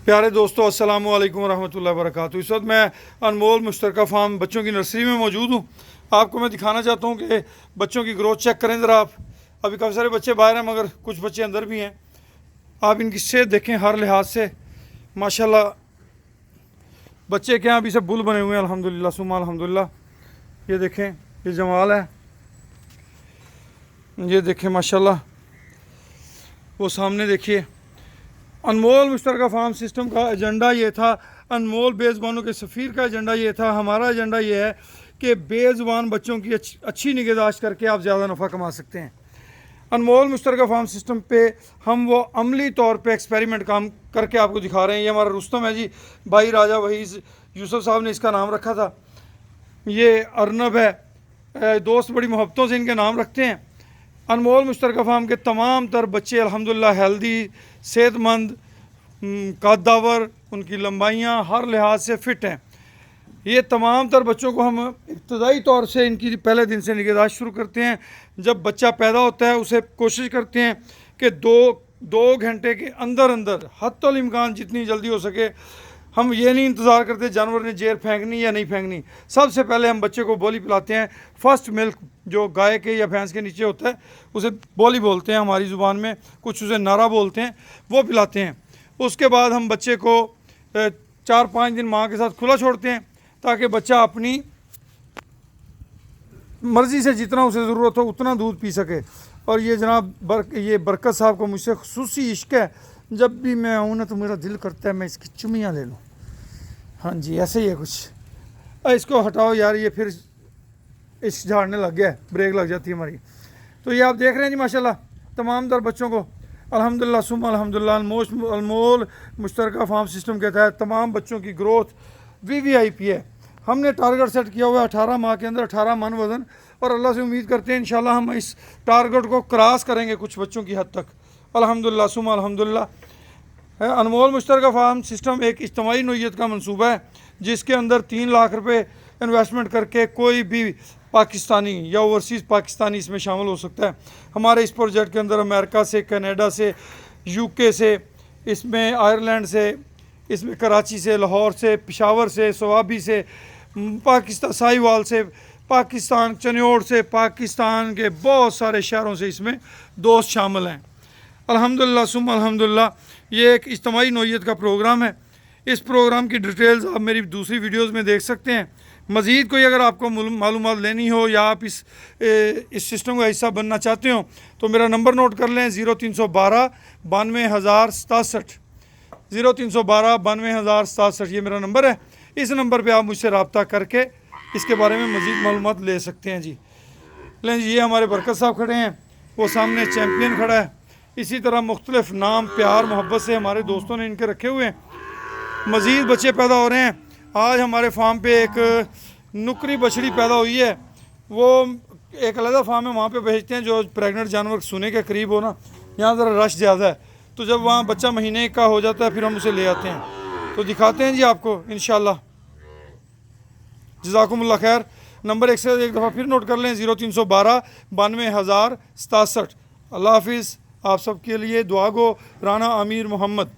प्यारे दोस्तों, अस्सलाम वालेकुम रहमतुल्लाहि व बरकातुहू। इस वक्त मैं अनमोल मुश्तरका फार्म बच्चों की नर्सरी में मौजूद हूँ। आपको मैं दिखाना चाहता हूँ कि बच्चों की ग्रोथ चेक करें ज़रा आप। अभी काफ़ी सारे बच्चे बाहर हैं मगर कुछ बच्चे अंदर भी हैं। आप इनकी सेहत देखें हर लिहाज से माशाल्लाह। बच्चे क्या अभी से बुल बने हुए हैं अल्हम्दुलिल्लाह सुम्मा अल्हम्दुलिल्लाह। ये देखें, ये जमाल है, ये देखें माशाल्लाह। वो सामने देखिए। अनमोल मुश्तरका फार्म सिस्टम का एजेंडा ये था, अनमोल बेज़बानों के सफ़ीर का एजेंडा ये था। हमारा एजेंडा ये है कि बेज़बान बच्चों की अच्छी निगहदाश्त करके आप ज़्यादा नफ़ा कमा सकते हैं। अनमोल मुश्तरका फार्म सिस्टम पे हम वो अमली तौर पे एक्सपेरिमेंट काम करके आपको दिखा रहे हैं। ये हमारा रुस्तम है जी, भाई राजा वहीज़ यूसुफ साहब ने इसका नाम रखा था। ये अर्नब है, दोस्त बड़ी मोहब्बतों से इनके नाम रखते हैं। अनमोल मुश्तरका फार्म के तमाम तर बच्चे अल्हम्दुलिल्लाह हेल्दी, सेहतमंद, कद्दावर, उनकी लंबाइयाँ हर लिहाज से फ़िट हैं। ये तमाम तर बच्चों को हम इब्तदाई तौर से इनकी पहले दिन से निगहदाश्त शुरू करते हैं। जब बच्चा पैदा होता है उसे कोशिश करते हैं कि दो घंटे के अंदर अंदर हत्तुल इम्कान जितनी जल्दी हो सके। हम ये नहीं इंतज़ार करते जानवर ने जेर फेंकनी या नहीं फेंकनी। सबसे पहले हम बच्चे को बोली पिलाते हैं। फर्स्ट मिल्क जो गाय के या भैंस के नीचे होता है उसे बोली बोलते हैं हमारी ज़ुबान में, कुछ उसे नारा बोलते हैं, वो पिलाते हैं। उसके बाद हम बच्चे को 4-5 दिन माँ के साथ खुला छोड़ते हैं ताकि बच्चा अपनी मर्ज़ी से जितना उसे ज़रूरत हो उतना दूध पी सके। और ये जनाब ये बरकत साहब को मुझसे खुसूसी इश्क है। जब भी मैं आऊँ ना तो मेरा दिल करता है मैं इसकी चुमियाँ ले लूँ। हाँ जी, ऐसे ही है कुछ। इसको हटाओ यार, ये फिर इस झाड़ने लग गया है, ब्रेक लग जाती है हमारी। तो ये आप देख रहे हैं जी माशाल्लाह तमाम तर बच्चों को अल्हम्दुलिल्लाह सुम्मा अल्हम्दुलिल्लाह अनमोल मुश्तरका फार्म सिस्टम के तहत तमाम बच्चों की ग्रोथ VVIP है। हमने टारगेट सेट किया हुआ है 18 माह के अंदर 18 मन वज़न, और अल्लाह से उम्मीद करते हैं इंशाल्लाह हम इस टारगेट को क्रॉस करेंगे कुछ बच्चों की हद तक अल्हम्दुलिल्लाह सुम्मा अल्हम्दुलिल्लाह। अनमोल मुश्तरका फार्म सिस्टम एक इज्तिमाई नौइयत का मनसूबा है जिसके अंदर 3 लाख रुपए इन्वेस्टमेंट करके कोई भी पाकिस्तानी या ओवरसीज़ पाकिस्तानी इसमें शामिल हो सकता है। हमारे इस प्रोजेक्ट के अंदर अमेरिका से, कनाडा से, UK से, इसमें आयरलैंड से, इसमें कराची से, लाहौर से, पेशावर से, सवाबी से, पाकिस्तान साहिवाल से, पाकिस्तान चन्योड़ से, पाकिस्तान के बहुत सारे शहरों से इसमें दोस्त शामिल हैं। अल्हम्दुलिल्लाह सुम्मा अल्हम्दुलिल्लाह। ये एक इज्तिमाई नौइयत का प्रोग्राम है। इस प्रोग्राम की डिटेल्स आप मेरी दूसरी वीडियोस में देख सकते हैं। मज़ीद कोई अगर आपको मालूमात लेनी हो या आप इस सिस्टम का हिस्सा बनना चाहते हो तो मेरा नंबर नोट कर लें 0312 92,067 0312 92,067। ये मेरा नंबर है। इस नंबर पे आप मुझसे रब्ता करके इसके बारे में मज़ीद मालूमात ले सकते हैं जी। लें जी, ये हमारे बरकत साहब खड़े हैं, वो सामने चैम्पियन खड़ा है। इसी तरह मुख्तलिफ नाम प्यार मोहब्बत से हमारे दोस्तों ने इनके रखे हुए हैं। मज़ीद बच्चे पैदा हो रहे हैं। आज हमारे फार्म पे एक नुकरी बछड़ी पैदा हुई है। वो एक अलग फार्म है, वहाँ पे भेजते हैं जो प्रेग्नेंट जानवर सुने के करीब हो ना। यहाँ ज़रा रश ज़्यादा है, तो जब वहाँ बच्चा महीने का हो जाता है फिर हम उसे ले आते हैं, तो दिखाते हैं जी आपको इंशाल्लाह। जज़ाकुमुल्लाह खैर। नंबर एक से एक दफ़ा फिर नोट कर लें 0312 92,067। अल्लाह हाफिज़। आप सबके लिए दुआ गो राना अमीर मोहम्मद।